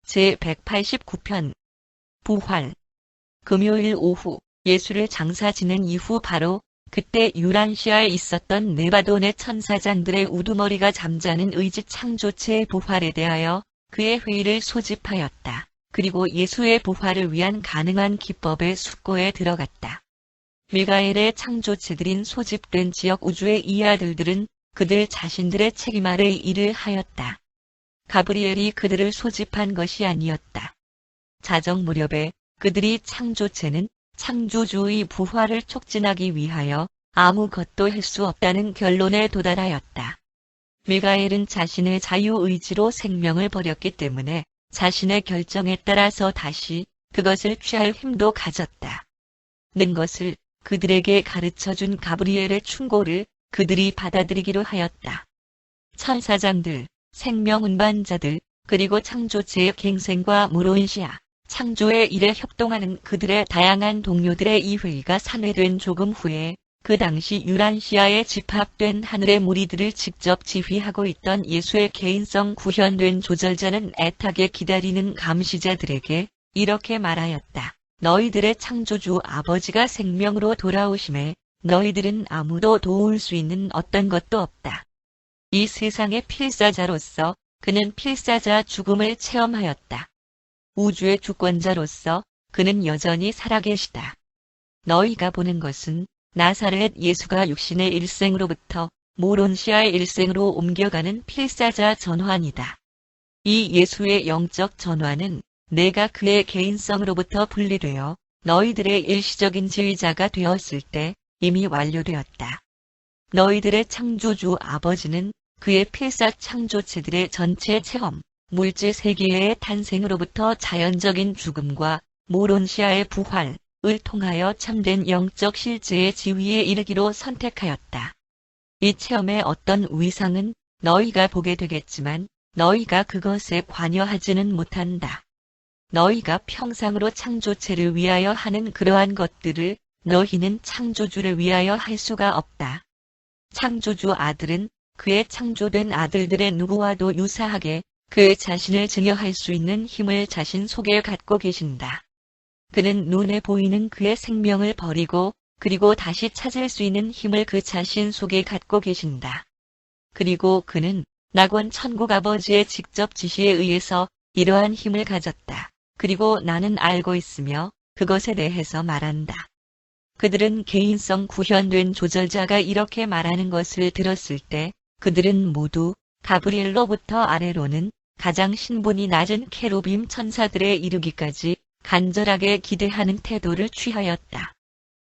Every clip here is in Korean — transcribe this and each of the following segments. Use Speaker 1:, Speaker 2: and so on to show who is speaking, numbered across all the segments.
Speaker 1: 제189편 부활. 금요일 오후 예수를 장사 지낸 이후 바로 그때 유란시아에 있었던 네바돈의 천사장들의 우두머리가 잠자는 의지 창조체의 부활에 대하여 그의 회의를 소집하였다. 그리고 예수의 부활을 위한 가능한 기법의 숙고에 들어갔다. 미가엘의 창조체들인 소집된 지역 우주의 이 아들들은 그들 자신들의 책임 아래 일을 하였다. 가브리엘이 그들을 소집한 것이 아니었다. 자정 무렵에 그들이 창조체는 창조주의 부활을 촉진하기 위하여 아무것도 할 수 없다는 결론에 도달하였다. 미가엘은 자신의 자유의지로 생명을 버렸기 때문에 자신의 결정에 따라서 다시 그것을 취할 힘도 가졌다. 는 것을 그들에게 가르쳐준 가브리엘의 충고를 그들이 받아들이기로 하였다. 천사장들, 생명 운반자들, 그리고 창조체의 갱생과 무론시아, 창조의 일에 협동하는 그들의 다양한 동료들의 이 회의가 산회된 조금 후에 그 당시 유란시아에 집합된 하늘의 무리들을 직접 지휘하고 있던 예수의 개인성 구현된 조절자는 애타게 기다리는 감시자들에게 이렇게 말하였다. 너희들의 창조주 아버지가 생명으로 돌아오심에 너희들은 아무도 도울 수 있는 어떤 것도 없다. 이 세상의 필사자로서 그는 필사자 죽음을 체험하였다. 우주의 주권자로서 그는 여전히 살아계시다. 너희가 보는 것은 나사렛 예수가 육신의 일생으로부터 모론시아의 일생으로 옮겨가는 필사자 전환이다. 이 예수의 영적 전환은 내가 그의 개인성으로부터 분리되어 너희들의 일시적인 지휘자가 되었을 때 이미 완료되었다. 너희들의 창조주 아버지는 그의 필사 창조체들의 전체 체험, 물질 세계의 탄생으로부터 자연적인 죽음과 모론시아의 부활을 통하여 참된 영적 실제의 지위에 이르기로 선택하였다. 이 체험의 어떤 위상은 너희가 보게 되겠지만 너희가 그것에 관여하지는 못한다. 너희가 평상으로 창조체를 위하여 하는 그러한 것들을 너희는 창조주를 위하여 할 수가 없다. 창조주 아들은 그의 창조된 아들들의 누구와도 유사하게 그 자신을 증여할 수 있는 힘을 자신 속에 갖고 계신다. 그는 눈에 보이는 그의 생명을 버리고 그리고 다시 찾을 수 있는 힘을 그 자신 속에 갖고 계신다. 그리고 그는 낙원 천국 아버지의 직접 지시에 의해서 이러한 힘을 가졌다. 그리고 나는 알고 있으며 그것에 대해서 말한다. 그들은 개인성 구현된 조절자가 이렇게 말하는 것을 들었을 때 그들은 모두 가브리엘로부터 아래로는 가장 신분이 낮은 케루빔 천사들에 이르기까지 간절하게 기대하는 태도를 취하였다.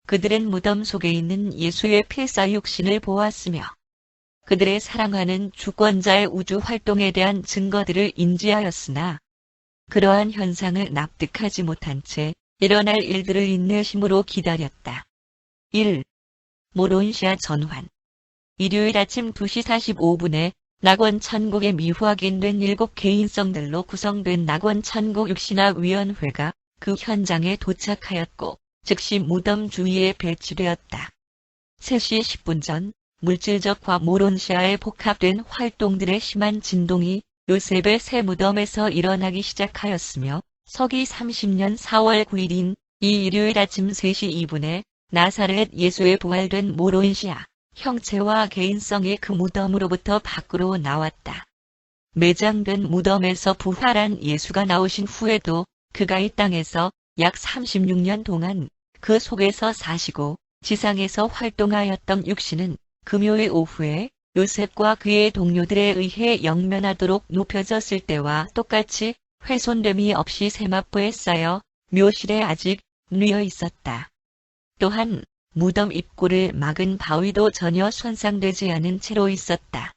Speaker 1: 그들은 무덤 속에 있는 예수의 필사 육신을 보았으며 그들의 사랑하는 주권자의 우주 활동에 대한 증거들을 인지하였으나 그러한 현상을 납득하지 못한 채 일어날 일들을 인내심으로 기다렸다. 1. 모론시아 전환. 일요일 아침 2시 45분에 낙원 천국에 미확인된 7개인성들로 구성된 낙원 천국 육신화 위원회가 그 현장에 도착하였고 즉시 무덤 주위에 배치되었다. 3시 10분 전 물질적과 모론시아에 복합된 활동들의 심한 진동이 요셉의 새 무덤에서 일어나기 시작하였으며 서기 30년 4월 9일인 이 일요일 아침 3시 2분에 나사렛 예수의 부활된 모론시아 형체와 개인성이 그 무덤으로부터 밖으로 나왔다. 매장된 무덤에서 부활한 예수가 나오신 후에도 그가 이 땅에서 약 36년 동안 그 속에서 사시고 지상에서 활동하였던 육신은 금요일 오후에 요셉과 그의 동료들에 의해 영면하도록 높여졌을 때와 똑같이 훼손됨이 없이 세마포에 쌓여 묘실에 아직 누여 있었다. 또한 무덤 입구를 막은 바위도 전혀 손상되지 않은 채로 있었다.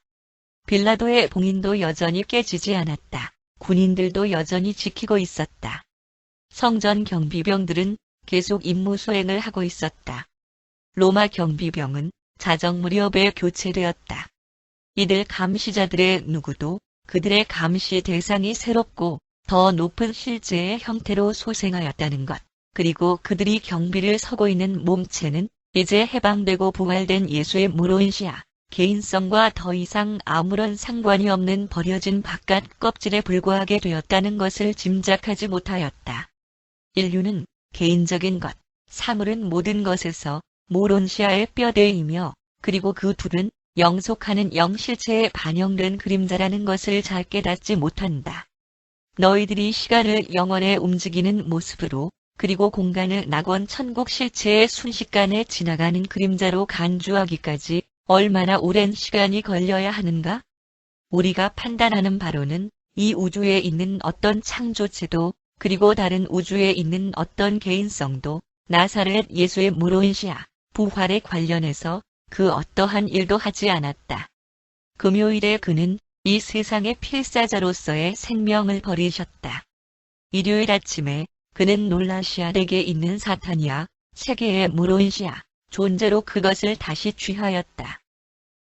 Speaker 1: 빌라도의 봉인도 여전히 깨지지 않았다. 군인들도 여전히 지키고 있었다. 성전 경비병들은 계속 임무 수행을 하고 있었다. 로마 경비병은 자정 무렵에 교체되었다. 이들 감시자들의 누구도 그들의 감시 대상이 새롭고 더 높은 실제의 형태로 소생하였다는 것, 그리고 그들이 경비를 서고 있는 몸체는 이제 해방되고 부활된 예수의 모론시아, 개인성과 더 이상 아무런 상관이 없는 버려진 바깥 껍질에 불과하게 되었다는 것을 짐작하지 못하였다. 인류는 개인적인 것, 사물은 모든 것에서 모론시아의 뼈대이며 그리고 그 둘은 영속하는 영실체에 반영된 그림자라는 것을 잘 깨닫지 못한다. 너희들이 시간을 영원에 움직이는 모습으로 그리고 공간을 낙원 천국 실체의 순식간에 지나가는 그림자로 간주하기까지 얼마나 오랜 시간이 걸려야 하는가? 우리가 판단하는 바로는 이 우주에 있는 어떤 창조체도 그리고 다른 우주에 있는 어떤 개인성도 나사렛 예수의 모론시아, 부활에 관련해서 그 어떠한 일도 하지 않았다. 금요일에 그는 이 세상의 필사자로서의 생명을 버리셨다. 일요일 아침에 그는 놀라시아에게 있는 사탄이야 세계의 모론시아, 존재로 그것을 다시 취하였다.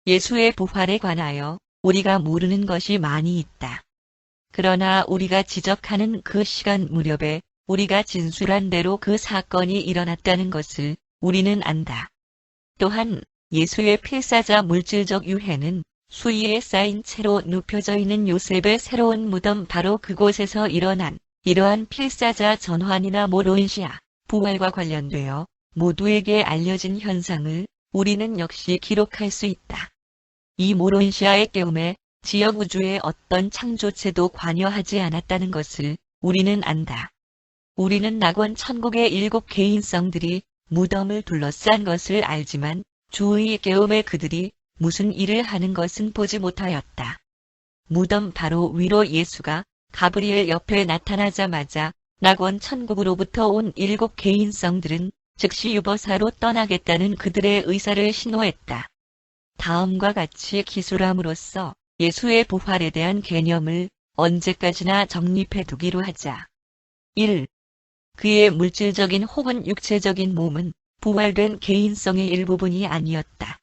Speaker 1: 예수의 부활에 관하여 우리가 모르는 것이 많이 있다. 그러나 우리가 지적하는 그 시간 무렵에 우리가 진술한 대로 그 사건이 일어났다는 것을 우리는 안다. 또한 예수의 필사자 물질적 유해는 수위에 쌓인 채로 눕혀져 있는 요셉의 새로운 무덤 바로 그곳에서 일어난 이러한 필사자 전환이나 모론시아, 부활과 관련되어 모두에게 알려진 현상을 우리는 역시 기록할 수 있다. 이 모론시아의 깨움에 지역 우주의 어떤 창조체도 관여하지 않았다는 것을 우리는 안다. 우리는 낙원 천국의 7 개인성들이 무덤을 둘러싼 것을 알지만 주의 깨움에 그들이 무슨 일을 하는 것은 보지 못하였다. 무덤 바로 위로 예수가 가브리엘 옆에 나타나자마자 낙원 천국으로부터 온 7 개인성들은 즉시 유버사로 떠나겠다는 그들의 의사를 신호했다. 다음과 같이 기술함으로써 예수의 부활에 대한 개념을 언제까지나 정립해 두기로 하자. 1. 그의 물질적인 혹은 육체적인 몸은 부활된 개인성의 일부분이 아니었다.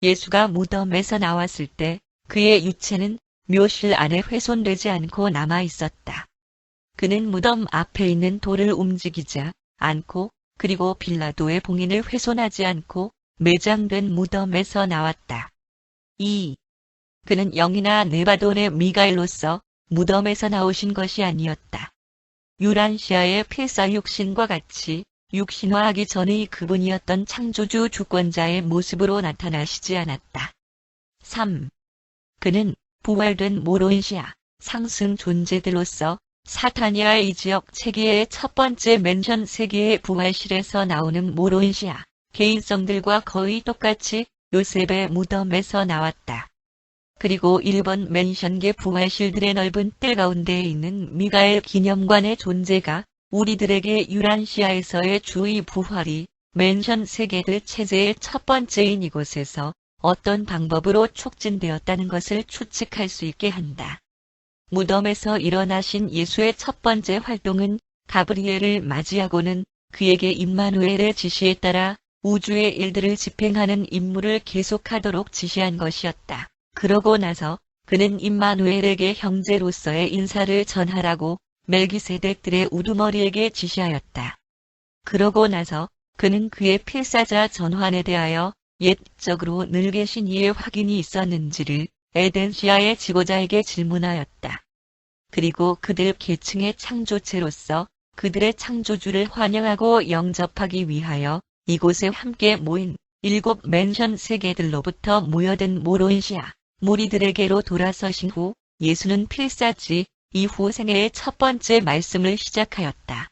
Speaker 1: 예수가 무덤에서 나왔을 때 그의 유체는 묘실 안에 훼손되지 않고 남아 있었다. 그는 무덤 앞에 있는 돌을 움직이지 않고 그리고 빌라도의 봉인을 훼손하지 않고 매장된 무덤에서 나왔다. 2. 그는 영이나 네바돈의 미가엘로서 무덤에서 나오신 것이 아니었다. 유란시아의 필사 육신과 같이 육신화하기 전의 그분이었던 창조주 주권자의 모습으로 나타나시지 않았다. 3. 그는 부활된 모론시아, 상승 존재들로서 사타니아의 이 지역 체계의 첫 번째 맨션 세계의 부활실에서 나오는 모론시아, 개인성들과 거의 똑같이 요셉의 무덤에서 나왔다. 그리고 1번 맨션계 부활실들의 넓은 뜰 가운데에 있는 미가엘 기념관의 존재가 우리들에게 유란시아에서의 주의 부활이 맨션 세계들 체제의 첫 번째인 이곳에서 어떤 방법으로 촉진되었다는 것을 추측할 수 있게 한다. 무덤에서 일어나신 예수의 첫 번째 활동은 가브리엘을 맞이하고는 그에게 임마누엘의 지시에 따라 우주의 일들을 집행하는 임무를 계속하도록 지시한 것이었다. 그러고 나서 그는 임마누엘에게 형제로서의 인사를 전하라고 멜기세덱들의 우두머리에게 지시하였다. 그러고 나서 그는 그의 필사자 전환에 대하여 옛적으로 늘 계신 이의 확인이 있었는지를 에덴시아의 지도자에게 질문하였다. 그리고 그들 계층의 창조체로서 그들의 창조주를 환영하고 영접하기 위하여 이곳에 함께 모인 7 맨션 세계들로부터 모여든 모론시아 무리들에게로 돌아서신 후 예수는 필사지 이후 생애의 첫 번째 말씀을 시작하였다.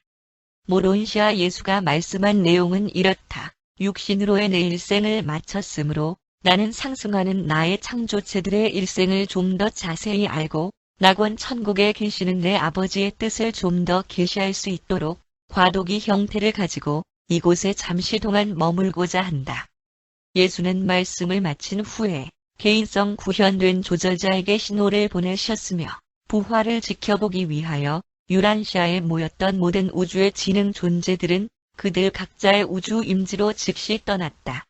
Speaker 1: 모론시아 예수가 말씀한 내용은 이렇다. 육신으로의 내 일생을 마쳤으므로 나는 상승하는 나의 창조체들의 일생을 좀 더 자세히 알고 낙원 천국에 계시는 내 아버지의 뜻을 좀 더 계시할 수 있도록 과도기 형태를 가지고 이곳에 잠시 동안 머물고자 한다. 예수는 말씀을 마친 후에 개인성 구현된 조절자에게 신호를 보내셨으며 부활을 지켜보기 위하여 유란시아에 모였던 모든 우주의 지능 존재들은 그들 각자의 우주 임지로 즉시 떠났다.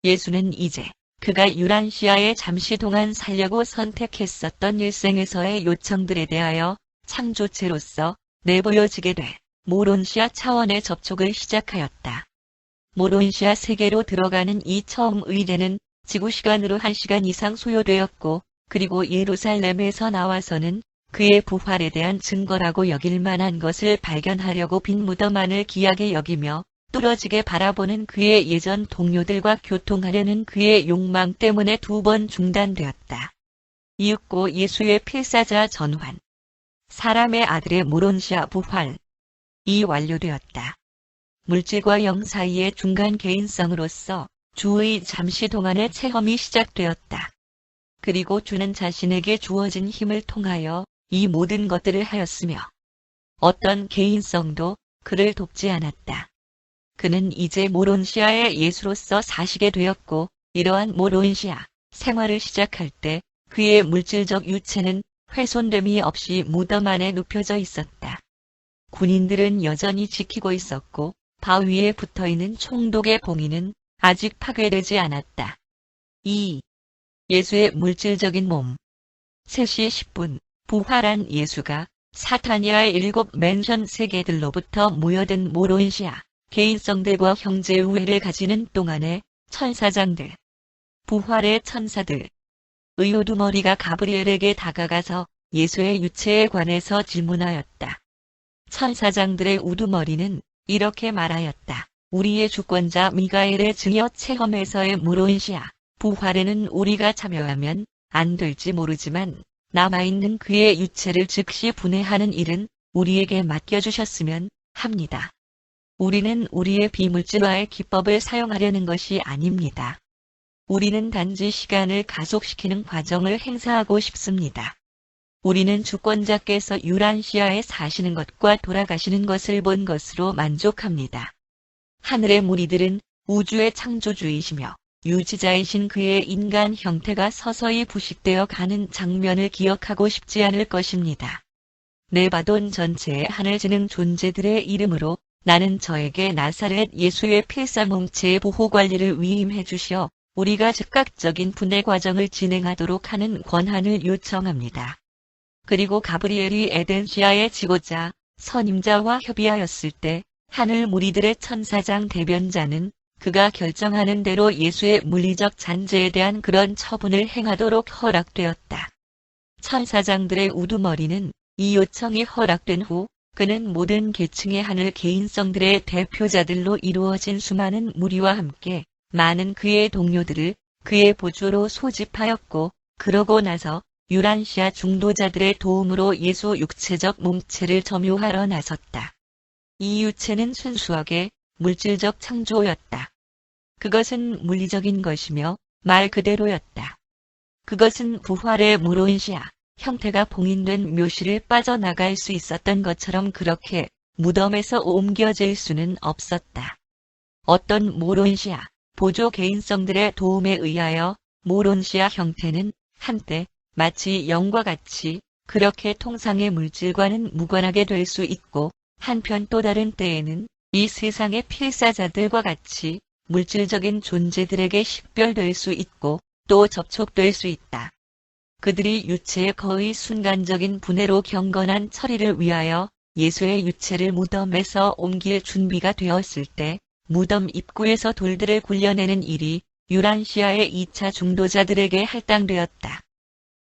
Speaker 1: 예수는 이제 그가 유란시아에 잠시 동안 살려고 선택했었던 일생에서의 요청들에 대하여 창조체로서 내보여지게 돼 모론시아 차원의 접촉을 시작하였다. 모론시아 세계로 들어가는 이 처음 의례는 지구시간으로 1시간 이상 소요되었고, 그리고 예루살렘에서 나와서는 그의 부활에 대한 증거라고 여길 만한 것을 발견하려고 빈 무덤 안을 기이하게 여기며 뚫어지게 바라보는 그의 예전 동료들과 교통하려는 그의 욕망 때문에 2번 중단되었다. 이윽고 예수의 필사자 전환. 사람의 아들의 모론시아 부활. 이 완료되었다. 물질과 영 사이의 중간 개인성으로서 주의 잠시 동안의 체험이 시작되었다. 그리고 주는 자신에게 주어진 힘을 통하여 이 모든 것들을 하였으며 어떤 개인성도 그를 돕지 않았다. 그는 이제 모론시아의 예수로서 사시게 되었고 이러한 모론시아 생활을 시작할 때 그의 물질적 유체는 훼손됨이 없이 무덤 안에 눕혀져 있었다. 군인들은 여전히 지키고 있었고 바위에 붙어있는 총독의 봉인은 아직 파괴되지 않았다. 2. 예수의 물질적인 몸. 3시 10분 부활한 예수가 사타니아의 7 맨션 세계들로부터 모여든 모론시아 개인성들과 형제 우애를 가지는 동안의 천사장들. 부활의 천사들. 의 우두머리가 가브리엘에게 다가가서 예수의 유체에 관해서 질문하였다. 천사장들의 우두머리는 이렇게 말하였다. 우리의 주권자 미가엘의 증여 체험에서의 모론시아 부활에는 우리가 참여하면 안 될지 모르지만 남아있는 그의 유체를 즉시 분해하는 일은 우리에게 맡겨주셨으면 합니다. 우리는 우리의 비물질화의 기법을 사용하려는 것이 아닙니다. 우리는 단지 시간을 가속시키는 과정을 행사하고 싶습니다. 우리는 주권자께서 유란시아에 사시는 것과 돌아가시는 것을 본 것으로 만족합니다. 하늘의 무리들은 우주의 창조주이시며 유지자이신 그의 인간 형태가 서서히 부식되어 가는 장면을 기억하고 싶지 않을 것입니다. 네바돈 전체의 하늘지능 존재들의 이름으로 나는 저에게 나사렛 예수의 필사뭉체의 보호관리를 위임해 주시어 우리가 즉각적인 분해 과정을 진행하도록 하는 권한을 요청합니다. 그리고 가브리엘이 에덴시아의 지도자, 선임자와 협의하였을 때 하늘 무리들의 천사장 대변자는 그가 결정하는 대로 예수의 물리적 잔재에 대한 그런 처분을 행하도록 허락되었다. 천사장들의 우두머리는 이 요청이 허락된 후 그는 모든 계층의 하늘 개인성들의 대표자들로 이루어진 수많은 무리와 함께 많은 그의 동료들을 그의 보조로 소집하였고 그러고 나서 유란시아 중도자들의 도움으로 예수 육체적 몸체를 점유하러 나섰다. 이 유체는 순수하게 물질적 창조였다. 그것은 물리적인 것이며 말 그대로였다. 그것은 부활의 모론시아 형태가 봉인된 묘실을 빠져나갈 수 있었던 것처럼 그렇게 무덤에서 옮겨질 수는 없었다. 어떤 모론시아 보조 개인성들의 도움에 의하여 모론시아 형태는 한때 마치 영과 같이 그렇게 통상의 물질과는 무관하게 될 수 있고 한편 또 다른 때에는 이 세상의 필사자들과 같이 물질적인 존재들에게 식별될 수 있고 또 접촉될 수 있다. 그들이 유체의 거의 순간적인 분해로 경건한 처리를 위하여 예수의 유체를 무덤에서 옮길 준비가 되었을 때 무덤 입구에서 돌들을 굴려내는 일이 유란시아의 2차 중도자들에게 할당되었다.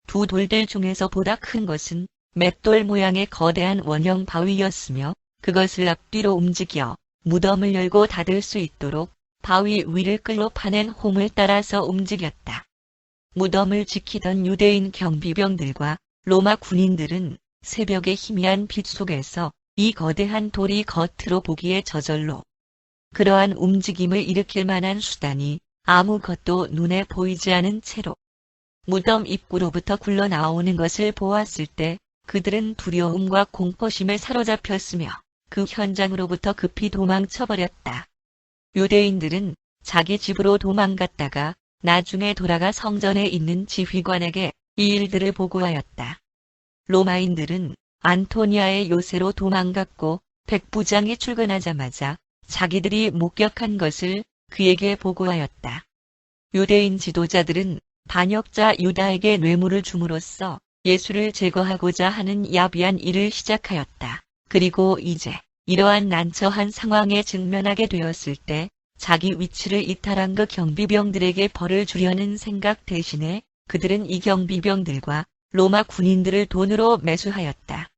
Speaker 1: 두 돌들 중에서 보다 큰 것은 맷돌 모양의 거대한 원형 바위였으며 그것을 앞뒤로 움직여 무덤을 열고 닫을 수 있도록 바위 위를 끌로 파낸 홈을 따라서 움직였다. 무덤을 지키던 유대인 경비병들과 로마 군인들은 새벽의 희미한 빛 속에서 이 거대한 돌이 겉으로 보기에 저절로 그러한 움직임을 일으킬 만한 수단이 아무것도 눈에 보이지 않은 채로 무덤 입구로부터 굴러나오는 것을 보았을 때 그들은 두려움과 공포심에 사로잡혔으며 그 현장으로부터 급히 도망쳐버렸다. 유대인들은 자기 집으로 도망갔다가 나중에 돌아가 성전에 있는 지휘관에게 이 일들을 보고하였다. 로마인들은 안토니아의 요새로 도망갔고 백부장이 출근하자마자 자기들이 목격한 것을 그에게 보고하였다. 유대인 지도자들은 반역자 유다에게 뇌물을 줌으로써 예수를 제거하고자 하는 야비한 일을 시작하였다. 그리고 이제 이러한 난처한 상황에 직면하게 되었을 때 자기 위치를 이탈한 그 경비병들에게 벌을 주려는 생각 대신에 그들은 이 경비병들과 로마 군인들을 돈으로 매수하였다.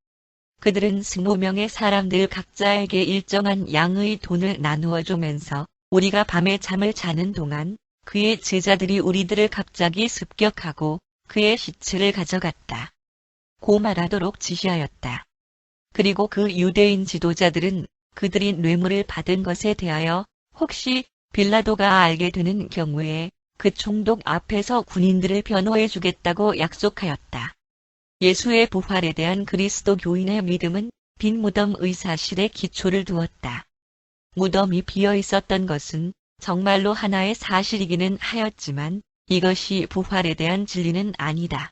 Speaker 1: 그들은 20명의 사람들 각자에게 일정한 양의 돈을 나누어 주면서 우리가 밤에 잠을 자는 동안 그의 제자들이 우리들을 갑자기 습격하고 그의 시체를 가져갔다. 고 말하도록 지시하였다. 그리고 그 유대인 지도자들은 그들이 뇌물을 받은 것에 대하여 혹시 빌라도가 알게 되는 경우에 그 총독 앞에서 군인들을 변호해 주겠다고 약속하였다. 예수의 부활에 대한 그리스도 교인의 믿음은 빈 무덤의 사실에 기초를 두었다. 무덤이 비어 있었던 것은 정말로 하나의 사실이기는 하였지만 이것이 부활에 대한 진리는 아니다.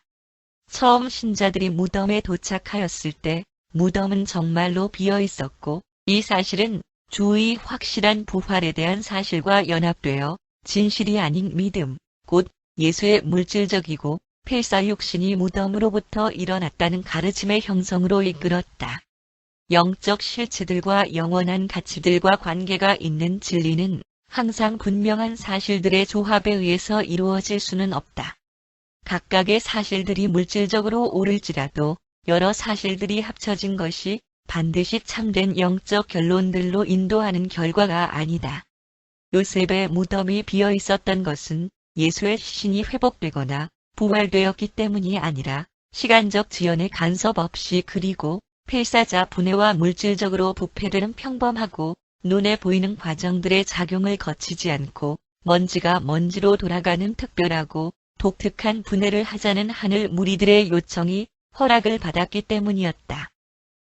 Speaker 1: 처음 신자들이 무덤에 도착하였을 때 무덤은 정말로 비어 있었고 이 사실은 주의 확실한 부활에 대한 사실과 연합되어 진실이 아닌 믿음, 곧 예수의 물질적이고 폐사육신이 무덤으로부터 일어났다는 가르침의 형성으로 이끌었다. 영적 실체들과 영원한 가치들과 관계가 있는 진리는 항상 분명한 사실들의 조합에 의해서 이루어질 수는 없다. 각각의 사실들이 물질적으로 옳을지라도 여러 사실들이 합쳐진 것이 반드시 참된 영적 결론들로 인도하는 결과가 아니다. 요셉의 무덤이 비어 있었던 것은 예수의 시신이 회복되거나 부활되었기 때문이 아니라 시간적 지연의 간섭 없이 그리고 폐사자 분해와 물질적으로 부패되는 평범하고 눈에 보이는 과정들의 작용을 거치지 않고 먼지가 먼지로 돌아가는 특별하고 독특한 분해를 하자는 하늘 무리들의 요청이 허락을 받았기 때문이었다.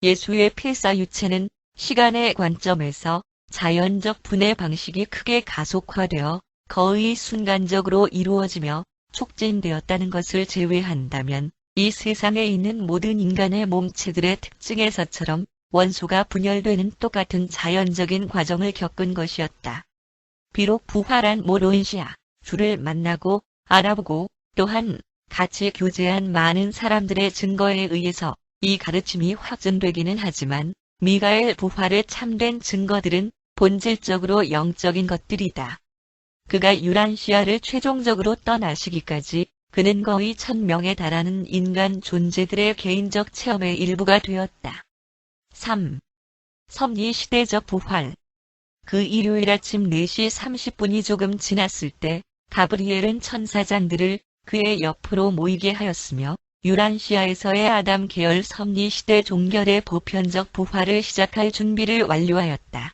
Speaker 1: 예수의 필사유체는 시간의 관점에서 자연적 분해 방식이 크게 가속화되어 거의 순간적으로 이루어지며 촉진되었다는 것을 제외한다면 이 세상에 있는 모든 인간의 몸체들의 특징에서처럼 원소가 분열되는 똑같은 자연적인 과정을 겪은 것이었다. 비록 부활한 모론시아, 주를 만나고 알아보고 또한 같이 교제한 많은 사람들의 증거에 의해서 이 가르침이 확증되기는 하지만 미가엘 부활의 참된 증거들은 본질적으로 영적인 것들이다. 그가 유란시아를 최종적으로 떠나시기까지 그는 거의 1000명에 달하는 인간 존재들의 개인적 체험의 일부가 되었다. 3. 섭리시대적 부활. 그 일요일 아침 4시 30분이 조금 지났을 때 가브리엘은 천사장들을 그의 옆으로 모이게 하였으며 유란시아에서의 아담 계열 섭리시대 종결의 보편적 부활을 시작할 준비를 완료하였다.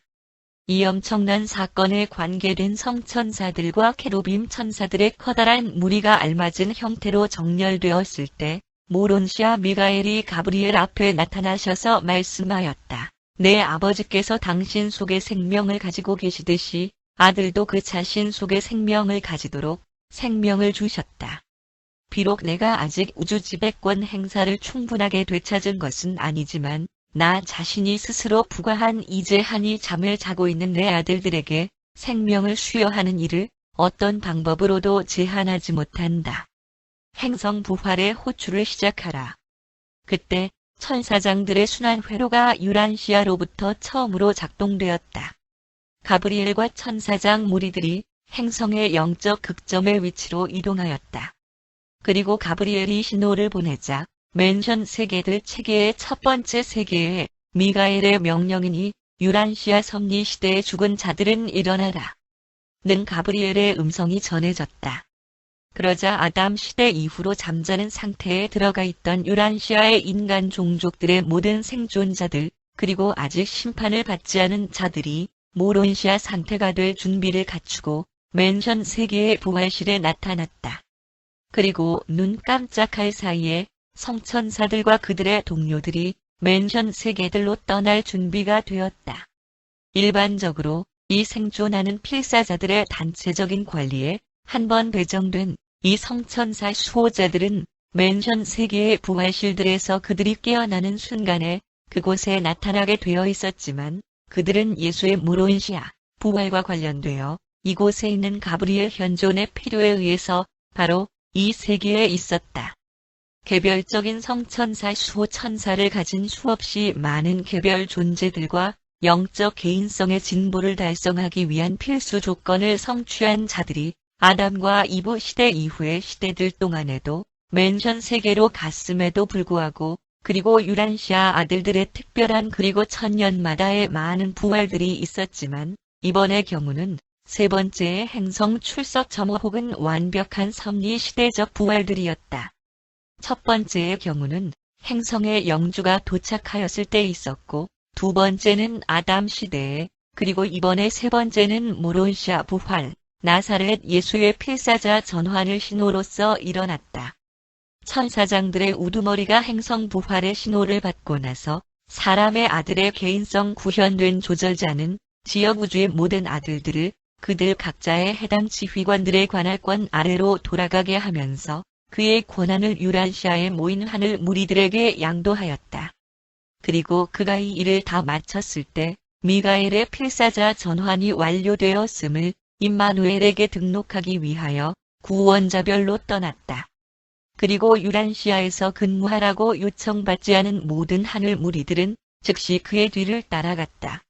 Speaker 1: 이 엄청난 사건에 관계된 성천사들과 케루빔 천사들의 커다란 무리가 알맞은 형태로 정렬되었을 때 모론시아 미가엘이 가브리엘 앞에 나타나셔서 말씀하였다. 내 아버지께서 당신 속에 생명을 가지고 계시듯이 아들도 그 자신 속에 생명을 가지도록 생명을 주셨다. 비록 내가 아직 우주 지배권 행사를 충분하게 되찾은 것은 아니지만 나 자신이 스스로 부과한 이제 한이 잠을 자고 있는 내 아들들에게 생명을 수여하는 일을 어떤 방법으로도 제한하지 못한다. 행성 부활의 호출을 시작하라. 그때 천사장들의 순환 회로가 유란시아로부터 처음으로 작동되었다. 가브리엘과 천사장 무리들이 행성의 영적 극점의 위치로 이동하였다. 그리고 가브리엘이 신호를 보내자 맨션 세계들 체계의 첫 번째 세계에 미가엘의 명령이니 유란시아 섭리 시대에 죽은 자들은 일어나라. 는 가브리엘의 음성이 전해졌다. 그러자 아담 시대 이후로 잠자는 상태에 들어가 있던 유란시아의 인간 종족들의 모든 생존자들 그리고 아직 심판을 받지 않은 자들이 모론시아 상태가 될 준비를 갖추고 맨션 세계의 부활실에 나타났다. 그리고 눈 깜짝할 사이에 성천사들과 그들의 동료들이 맨션 세계들로 떠날 준비가 되었다. 일반적으로 이 생존하는 필사자들의 단체적인 관리에 한 번 배정된 이 성천사 수호자들은 맨션 세계의 부활실들에서 그들이 깨어나는 순간에 그곳에 나타나게 되어 있었지만 그들은 예수의 모론시아 부활과 관련되어 이곳에 있는 가브리엘 현존의 필요에 의해서 바로 이 세계에 있었다. 개별적인 성천사 수호 천사를 가진 수없이 많은 개별 존재들과 영적 개인성의 진보를 달성하기 위한 필수 조건을 성취한 자들이 아담과 이브 시대 이후의 시대들 동안에도 맨션 세계로 갔음에도 불구하고 그리고 유란시아 아들들의 특별한 그리고 천년마다의 많은 부활들이 있었지만 이번의 경우는 세 번째의 행성 출석 점호 혹은 완벽한 섭리 시대적 부활들이었다. 첫 번째의 경우는 행성의 영주가 도착하였을 때 있었고 두 번째는 아담 시대에 그리고 이번에 세 번째는 모론시아 부활, 나사렛 예수의 필사자 전환을 신호로서 일어났다. 천사장들의 우두머리가 행성 부활의 신호를 받고 나서 사람의 아들의 개인성 구현된 조절자는 지역우주의 모든 아들들을 그들 각자의 해당 지휘관들의 관할권 아래로 돌아가게 하면서 그의 권한을 유란시아에 모인 하늘 무리들에게 양도하였다. 그리고 그가 이 일을 다 마쳤을 때 미가엘의 필사자 전환이 완료되었음을 임마누엘에게 등록하기 위하여 구원자별로 떠났다. 그리고 유란시아에서 근무하라고 요청받지 않은 모든 하늘 무리들은 즉시 그의 뒤를 따라갔다.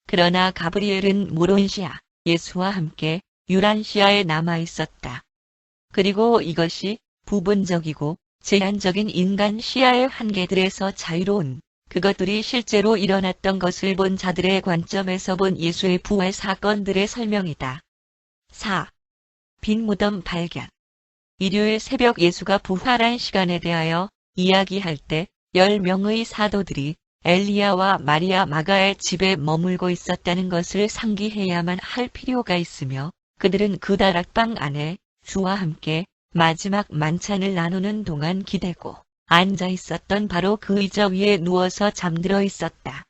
Speaker 1: 그러나 가브리엘은 모론시아, 예수와 함께 유란시아에 남아 있었다. 그리고 이것이 부분적이고 제한적인 인간 시야의 한계들에서 자유로운 그것들이 실제로 일어났던 것을 본 자들의 관점에서 본 예수의 부활 사건들의 설명이다. 4. 빈 무덤 발견. 일요일 새벽 예수가 부활한 시간에 대하여 이야기할 때 10명의 사도들이 엘리야와 마리아 마가의 집에 머물고 있었다는 것을 상기해야만 할 필요가 있으며 그들은 그 다락방 안에 주와 함께 마지막 만찬을 나누는 동안 기대고 앉아 있었던 바로 그 의자 위에 누워서 잠들어 있었다.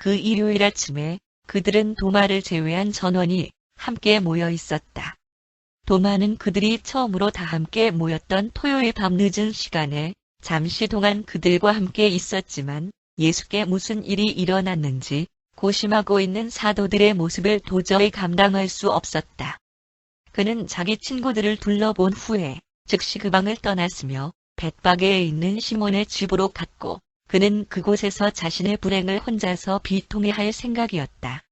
Speaker 1: 그 일요일 아침에 그들은 도마를 제외한 전원이 함께 모여 있었다. 도마는 그들이 처음으로 다 함께 모였던 토요일 밤 늦은 시간에 잠시 동안 그들과 함께 있었지만 예수께 무슨 일이 일어났는지 고심하고 있는 사도들의 모습을 도저히 감당할 수 없었다. 그는 자기 친구들을 둘러본 후에 즉시 그 방을 떠났으며 벳바게에 있는 시몬의 집으로 갔고 그는 그곳에서 자신의 불행을 혼자서 비통해할 생각이었다.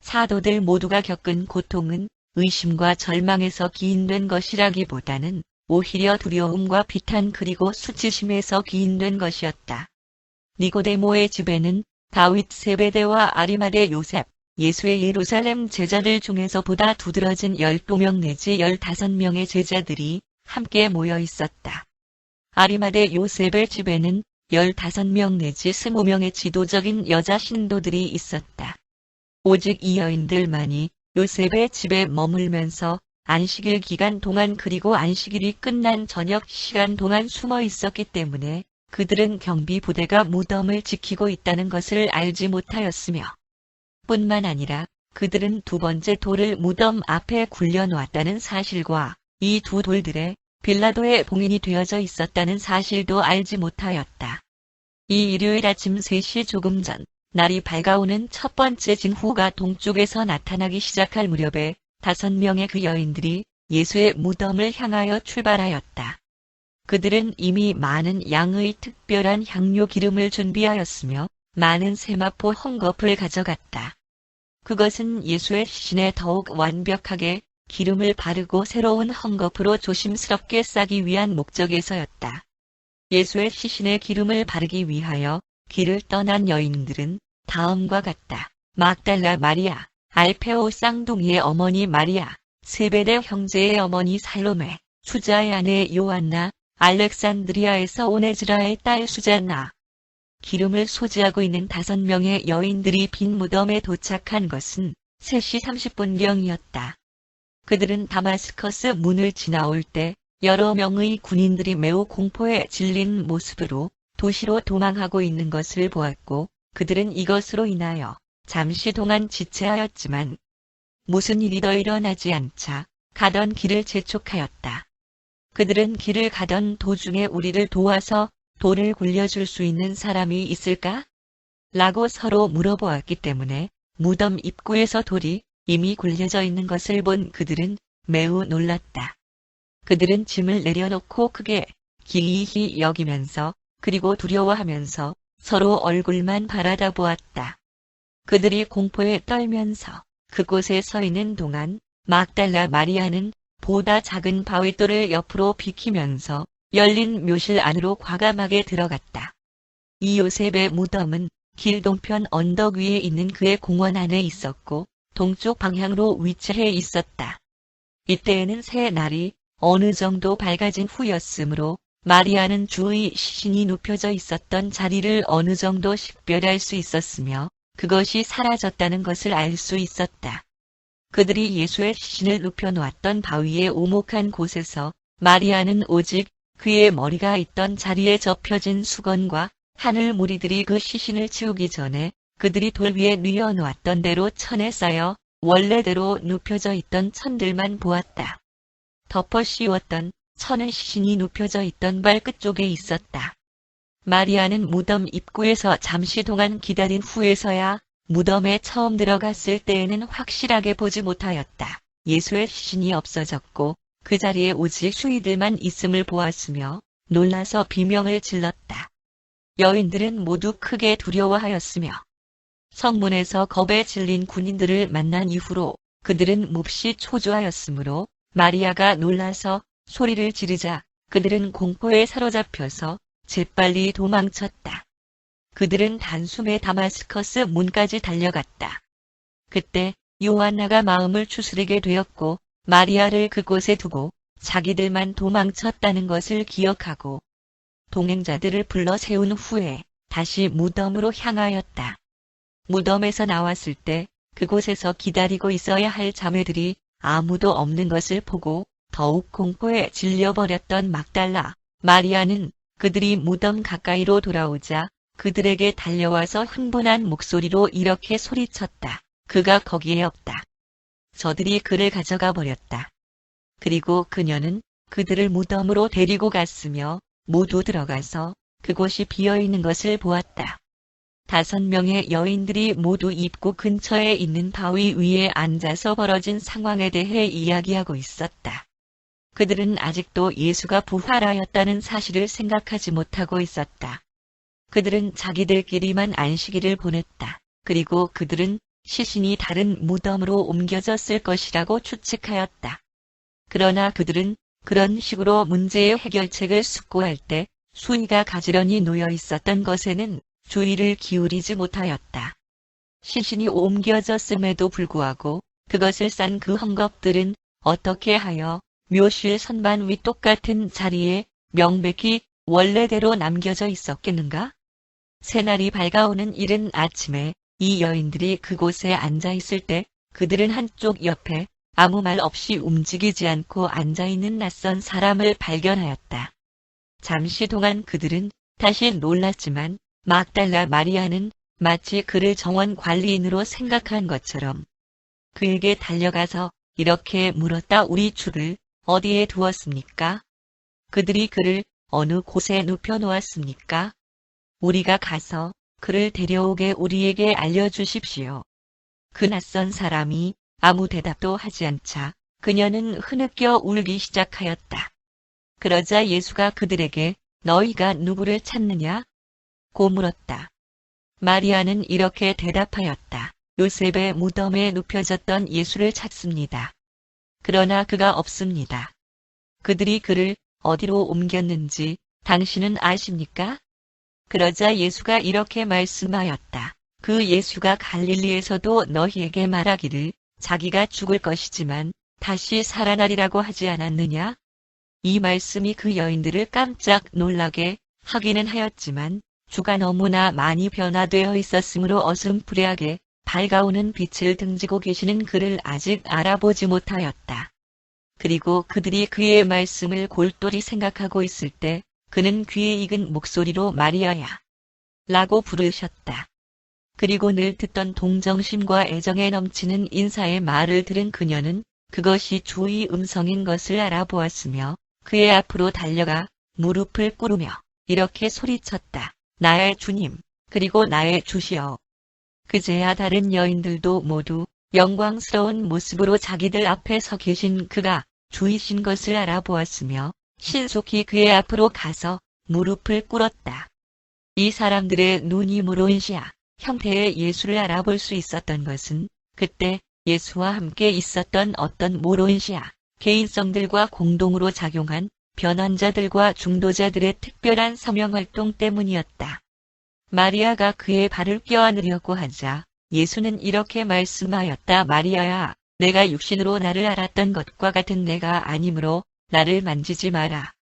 Speaker 1: 사도들 모두가 겪은 고통은 의심과 절망에서 기인된 것이라기보다는 오히려 두려움과 비탄 그리고 수치심에서 기인된 것이었다. 니고데모의 집에는 다윗 세베대와 아리마대 요셉, 예수의 예루살렘 제자들 중에서 보다 두드러진 12명 내지 15명의 제자들이 함께 모여 있었다. 아리마대 요셉의 집에는 15명 내지 20명의 지도적인 여자 신도들이 있었다. 오직 이 여인들만이 요셉의 집에 머물면서 안식일 기간 동안 그리고 안식일이 끝난 저녁 시간 동안 숨어 있었기 때문에 그들은 경비 부대가 무덤을 지키고 있다는 것을 알지 못하였으며 뿐만 아니라 그들은 두 번째 돌을 무덤 앞에 굴려놓았다는 사실과 이 두 돌들에 빌라도의 봉인이 되어져 있었다는 사실도 알지 못하였다. 이 일요일 아침 3시 조금 전 날이 밝아오는 첫 번째 징후가 동쪽에서 나타나기 시작할 무렵에 5명의 그 여인들이 예수의 무덤을 향하여 출발하였다. 그들은 이미 많은 양의 특별한 향료 기름을 준비하였으며 많은 세마포 헝겊을 가져갔다. 그것은 예수의 시신에 더욱 완벽하게 기름을 바르고 새로운 헝겊으로 조심스럽게 싸기 위한 목적에서였다. 예수의 시신에 기름을 바르기 위하여 길을 떠난 여인들은 다음과 같다. 막달라 마리아, 알페오 쌍둥이의 어머니 마리아, 세베대 형제의 어머니 살로메, 수자의 아내 요한나, 알렉산드리아에서 온 에즈라의 딸 수잔나. 기름을 소지하고 있는 5명의 여인들이 빈 무덤에 도착한 것은 3시 30분경이었다. 그들은 다마스커스 문을 지나올 때 여러 명의 군인들이 매우 공포에 질린 모습으로 도시로 도망하고 있는 것을 보았고 그들은 이것으로 인하여 잠시 동안 지체하였지만 무슨 일이 더 일어나지 않자 가던 길을 재촉하였다. 그들은 길을 가던 도중에 우리를 도와서 돌을 굴려줄 수 있는 사람이 있을까? 라고 서로 물어보았기 때문에 무덤 입구에서 돌이 이미 굴려져 있는 것을 본 그들은 매우 놀랐다. 그들은 짐을 내려놓고 크게 기이히 여기면서 그리고 두려워하면서 서로 얼굴만 바라다 보았다. 그들이 공포에 떨면서 그곳에 서 있는 동안 막달라 마리아는 보다 작은 바위돌을 옆으로 비키면서 열린 묘실 안으로 과감하게 들어갔다. 이 요셉의 무덤은 길 동편 언덕 위에 있는 그의 공원 안에 있었고 동쪽 방향으로 위치해 있었다. 이때에는 새 날이 어느 정도 밝아진 후였으므로 마리아는 주의 시신이 눕혀져 있었던 자리를 어느 정도 식별할 수 있었으며 그것이 사라졌다는 것을 알 수 있었다. 그들이 예수의 시신을 눕혀놓았던 바위의 오목한 곳에서 마리아는 오직 그의 머리가 있던 자리에 접혀진 수건과 하늘 무리들이 그 시신을 치우기 전에 그들이 돌 위에 뉘어놓았던 대로 천에 쌓여 원래대로 눕혀져 있던 천들만 보았다. 덮어 씌웠던 천은 시신이 눕혀져 있던 발끝쪽에 있었다. 마리아는 무덤 입구에서 잠시 동안 기다린 후에서야 무덤에 처음 들어갔을 때에는 확실하게 보지 못하였다. 예수의 시신이 없어졌고 그 자리에 오직 수의들만 있음을 보았으며 놀라서 비명을 질렀다. 여인들은 모두 크게 두려워하였으며 성문에서 겁에 질린 군인들을 만난 이후로 그들은 몹시 초조하였으므로 마리아가 놀라서 소리를 지르자 그들은 공포에 사로잡혀서 재빨리 도망쳤다. 그들은 단숨에 다마스커스 문까지 달려갔다. 그때 요한나가 마음을 추스리게 되었고 마리아를 그곳에 두고 자기들만 도망쳤다는 것을 기억하고 동행자들을 불러 세운 후에 다시 무덤으로 향하였다. 무덤에서 나왔을 때 그곳에서 기다리고 있어야 할 자매들이 아무도 없는 것을 보고 더욱 공포에 질려버렸던 막달라 마리아는 그들이 무덤 가까이로 돌아오자 그들에게 달려와서 흥분한 목소리로 이렇게 소리쳤다. 그가 거기에 없다. 저들이 그를 가져가 버렸다. 그리고 그녀는 그들을 무덤으로 데리고 갔으며 모두 들어가서 그곳이 비어있는 것을 보았다. 5명의 여인들이 모두 입구 근처에 있는 바위 위에 앉아서 벌어진 상황에 대해 이야기하고 있었다. 그들은 아직도 예수가 부활하였다는 사실을 생각하지 못하고 있었다. 그들은 자기들끼리만 안식일을 보냈다. 그리고 그들은 시신이 다른 무덤으로 옮겨졌을 것이라고 추측하였다. 그러나 그들은 그런 식으로 문제의 해결책을 숙고할 때 수위가 가지런히 놓여 있었던 것에는 주의를 기울이지 못하였다. 시신이 옮겨졌음에도 불구하고 그것을 싼 그 헝겊들은 어떻게 하여 묘실 선반 위 똑같은 자리에 명백히 원래대로 남겨져 있었겠는가? 새날이 밝아오는 이른 아침에 이 여인들이 그곳에 앉아 있을 때 그들은 한쪽 옆에 아무 말 없이 움직이지 않고 앉아있는 낯선 사람을 발견하였다. 잠시 동안 그들은 다시 놀랐지만 막달라 마리아는 마치 그를 정원 관리인으로 생각한 것처럼 그에게 달려가서 이렇게 물었다. 우리 주를 어디에 두었습니까? 그들이 그를 어느 곳에 눕혀 놓았습니까? 우리가 가서 그를 데려오게 우리에게 알려주십시오. 그 낯선 사람이 아무 대답도 하지 않자 그녀는 흐느껴 울기 시작하였다. 그러자 예수가 그들에게 너희가 누구를 찾느냐? 고 물었다. 마리아는 이렇게 대답하였다. 요셉의 무덤에 눕혀졌던 예수를 찾습니다. 그러나 그가 없습니다. 그들이 그를 어디로 옮겼는지 당신은 아십니까? 그러자 예수가 이렇게 말씀하였다. 그 예수가 갈릴리에서도 너희에게 말하기를 자기가 죽을 것이지만 다시 살아나리라고 하지 않았느냐? 이 말씀이 그 여인들을 깜짝 놀라게 하기는 하였지만 주가 너무나 많이 변화되어 있었으므로 어슴푸레하게 밝아오는 빛을 등지고 계시는 그를 아직 알아보지 못하였다. 그리고 그들이 그의 말씀을 골똘히 생각하고 있을 때 그는 귀에 익은 목소리로 마리아야 라고 부르셨다. 그리고 늘 듣던 동정심과 애정에 넘치는 인사의 말을 들은 그녀는 그것이 주의 음성인 것을 알아보았으며 그의 앞으로 달려가 무릎을 꿇으며 이렇게 소리쳤다. 나의 주님, 그리고 나의 주시여. 그제야 다른 여인들도 모두 영광스러운 모습으로 자기들 앞에 서 계신 그가 주이신 것을 알아보았으며 신속히 그의 앞으로 가서 무릎을 꿇었다. 이 사람들의 눈이 무로인시야 형태의 예수를 알아볼 수 있었던 것은 그때 예수와 함께 있었던 어떤 모로인시아 개인성들과 공동으로 작용한 변환자들과 중도자들의 특별한 서명활동 때문이었다. 마리아가 그의 발을 껴안으려고 하자 예수는 이렇게 말씀하였다. 마리아야, 내가 육신으로 나를 알았던 것과 같은 내가 아니므로 나를 만지지 마라.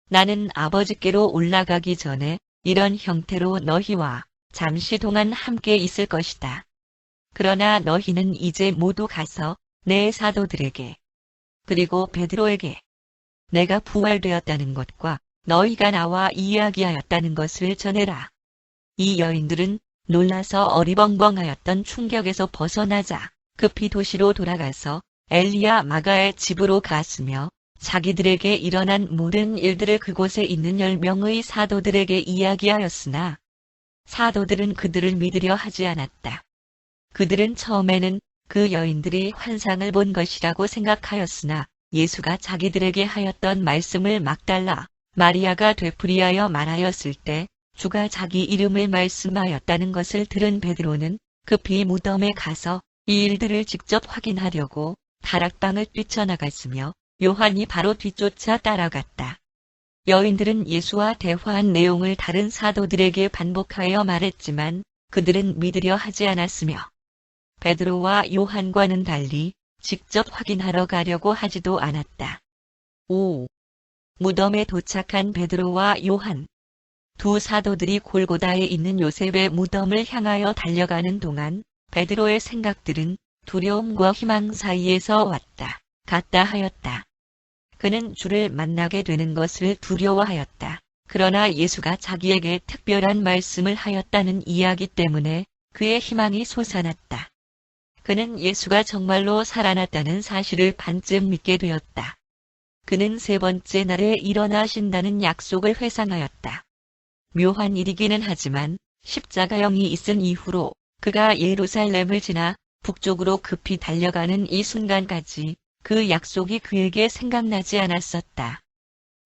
Speaker 1: 나는 아버지께로 올라가기 전에 이런 형태로 너희와 잠시 동안 함께 있을 것이다. 그러나 너희는 이제 모두 가서 내 사도들에게 그리고 베드로에게 내가 부활되었다는 것과 너희가 나와 이야기하였다는 것을 전해라. 이 여인들은 놀라서 어리벙벙하였던 충격에서 벗어나자 급히 도시로 돌아가서 엘리야 마가의 집으로 갔으며 자기들에게 일어난 모든 일들을 그곳에 있는 10명의 사도들에게 이야기하였으나 사도들은 그들을 믿으려 하지 않았다. 그들은 처음에는 그 여인들이 환상을 본 것이라고 생각하였으나 예수가 자기들에게 하였던 말씀을 막달라 마리아가 되풀이하여 말하였을 때 주가 자기 이름을 말씀하였다는 것을 들은 베드로는 급히 무덤에 가서 이 일들을 직접 확인하려고 다락방을 뛰쳐나갔으며 요한이 바로 뒤쫓아 따라갔다. 여인들은 예수와 대화한 내용을 다른 사도들에게 반복하여 말했지만 그들은 믿으려 하지 않았으며 베드로와 요한과는 달리 직접 확인하러 가려고 하지도 않았다. 5. 무덤에 도착한 베드로와 요한. 두 사도들이 골고다에 있는 요셉의 무덤을 향하여 달려가는 동안 베드로의 생각들은 두려움과 희망 사이에서 왔다 갔다 하였다. 그는 주를 만나게 되는 것을 두려워하였다. 그러나 예수가 자기에게 특별한 말씀을 하였다는 이야기 때문에 그의 희망이 솟아났다. 그는 예수가 정말로 살아났다는 사실을 반쯤 믿게 되었다. 그는 세 번째 날에 일어나신다는 약속을 회상하였다. 묘한 일이기는 하지만 십자가형이 있은 이후로 그가 예루살렘을 지나 북쪽으로 급히 달려가는 이 순간까지 그 약속이 그에게 생각나지 않았었다.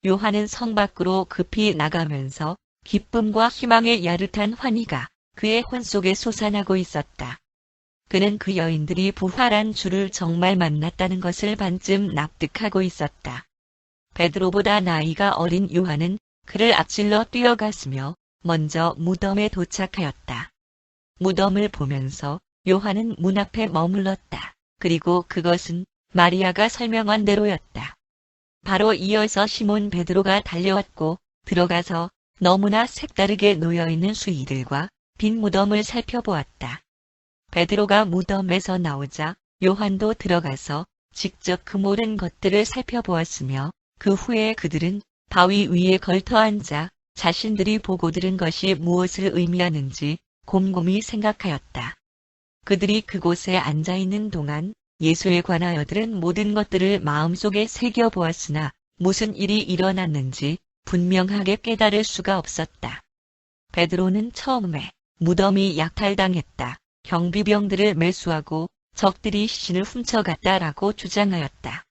Speaker 1: 요한은 성 밖으로 급히 나가면서 기쁨과 희망의 야릇한 환희가 그의 혼 속에 솟아나고 있었다. 그는 그 여인들이 부활한 주를 정말 만났다는 것을 반쯤 납득하고 있었다. 베드로보다 나이가 어린 요한은 그를 앞질러 뛰어갔으며 먼저 무덤에 도착하였다. 무덤을 보면서 요한은 문 앞에 머물렀다. 그리고 그것은 마리아가 설명한 대로였다. 바로 이어서 시몬 베드로가 달려왔고 들어가서 너무나 색다르게 놓여있는 수의들과 빈 무덤을 살펴보았다. 베드로가 무덤에서 나오자 요한도 들어가서 직접 그 모든 것들을 살펴보았으며 그 후에 그들은 바위 위에 걸터 앉아 자신들이 보고 들은 것이 무엇을 의미하는지 곰곰이 생각하였다. 그들이 그곳에 앉아있는 동안 예수에 관하여 들은 모든 것들을 마음속에 새겨보았으나 무슨 일이 일어났는지 분명하게 깨달을 수가 없었다. 베드로는 처음에 무덤이 약탈당했다. 경비병들을 매수하고 적들이 시신을 훔쳐갔다라고 주장하였다.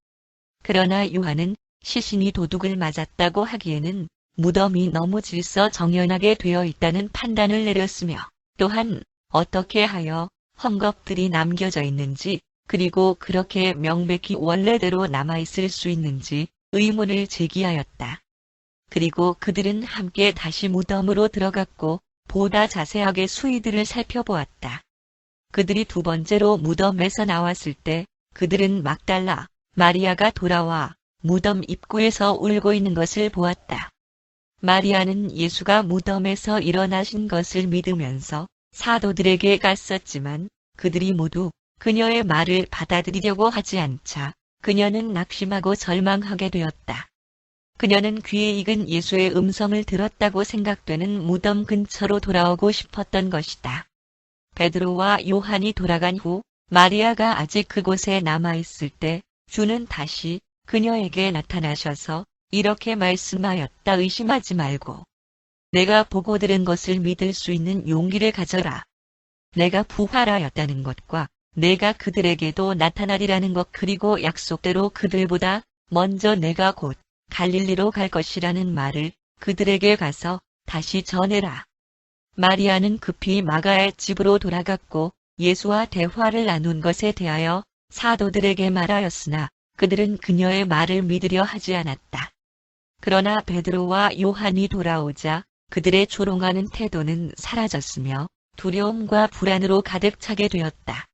Speaker 1: 그러나 요한은 시신이 도둑을 맞았다고 하기에는 무덤이 너무 질서정연하게 되어 있다는 판단을 내렸으며 또한 어떻게 하여 헝겊들이 남겨져 있는지 그리고 그렇게 명백히 원래대로 남아있을 수 있는지 의문을 제기하였다. 그리고 그들은 함께 다시 무덤으로 들어갔고 보다 자세하게 수의들을 살펴보았다. 그들이 두 번째로 무덤에서 나왔을 때 그들은 막달라 마리아가 돌아와 무덤 입구에서 울고 있는 것을 보았다. 마리아는 예수가 무덤에서 일어나신 것을 믿으면서 사도들에게 갔었지만 그들이 모두 그녀의 말을 받아들이려고 하지 않자 그녀는 낙심하고 절망하게 되었다. 그녀는 귀에 익은 예수의 음성을 들었다고 생각되는 무덤 근처로 돌아오고 싶었던 것이다. 베드로와 요한이 돌아간 후 마리아가 아직 그곳에 남아있을 때 주는 다시 그녀에게 나타나셔서 이렇게 말씀하였다. 의심하지 말고 내가 보고 들은 것을 믿을 수 있는 용기를 가져라. 내가 부활하였다는 것과 내가 그들에게도 나타나리라는 것 그리고 약속대로 그들보다 먼저 내가 곧 갈릴리로 갈 것이라는 말을 그들에게 가서 다시 전해라. 마리아는 급히 마가의 집으로 돌아갔고 예수와 대화를 나눈 것에 대하여 사도들에게 말하였으나 그들은 그녀의 말을 믿으려 하지 않았다. 그러나 베드로와 요한이 돌아오자 그들의 조롱하는 태도는 사라졌으며 두려움과 불안으로 가득 차게 되었다.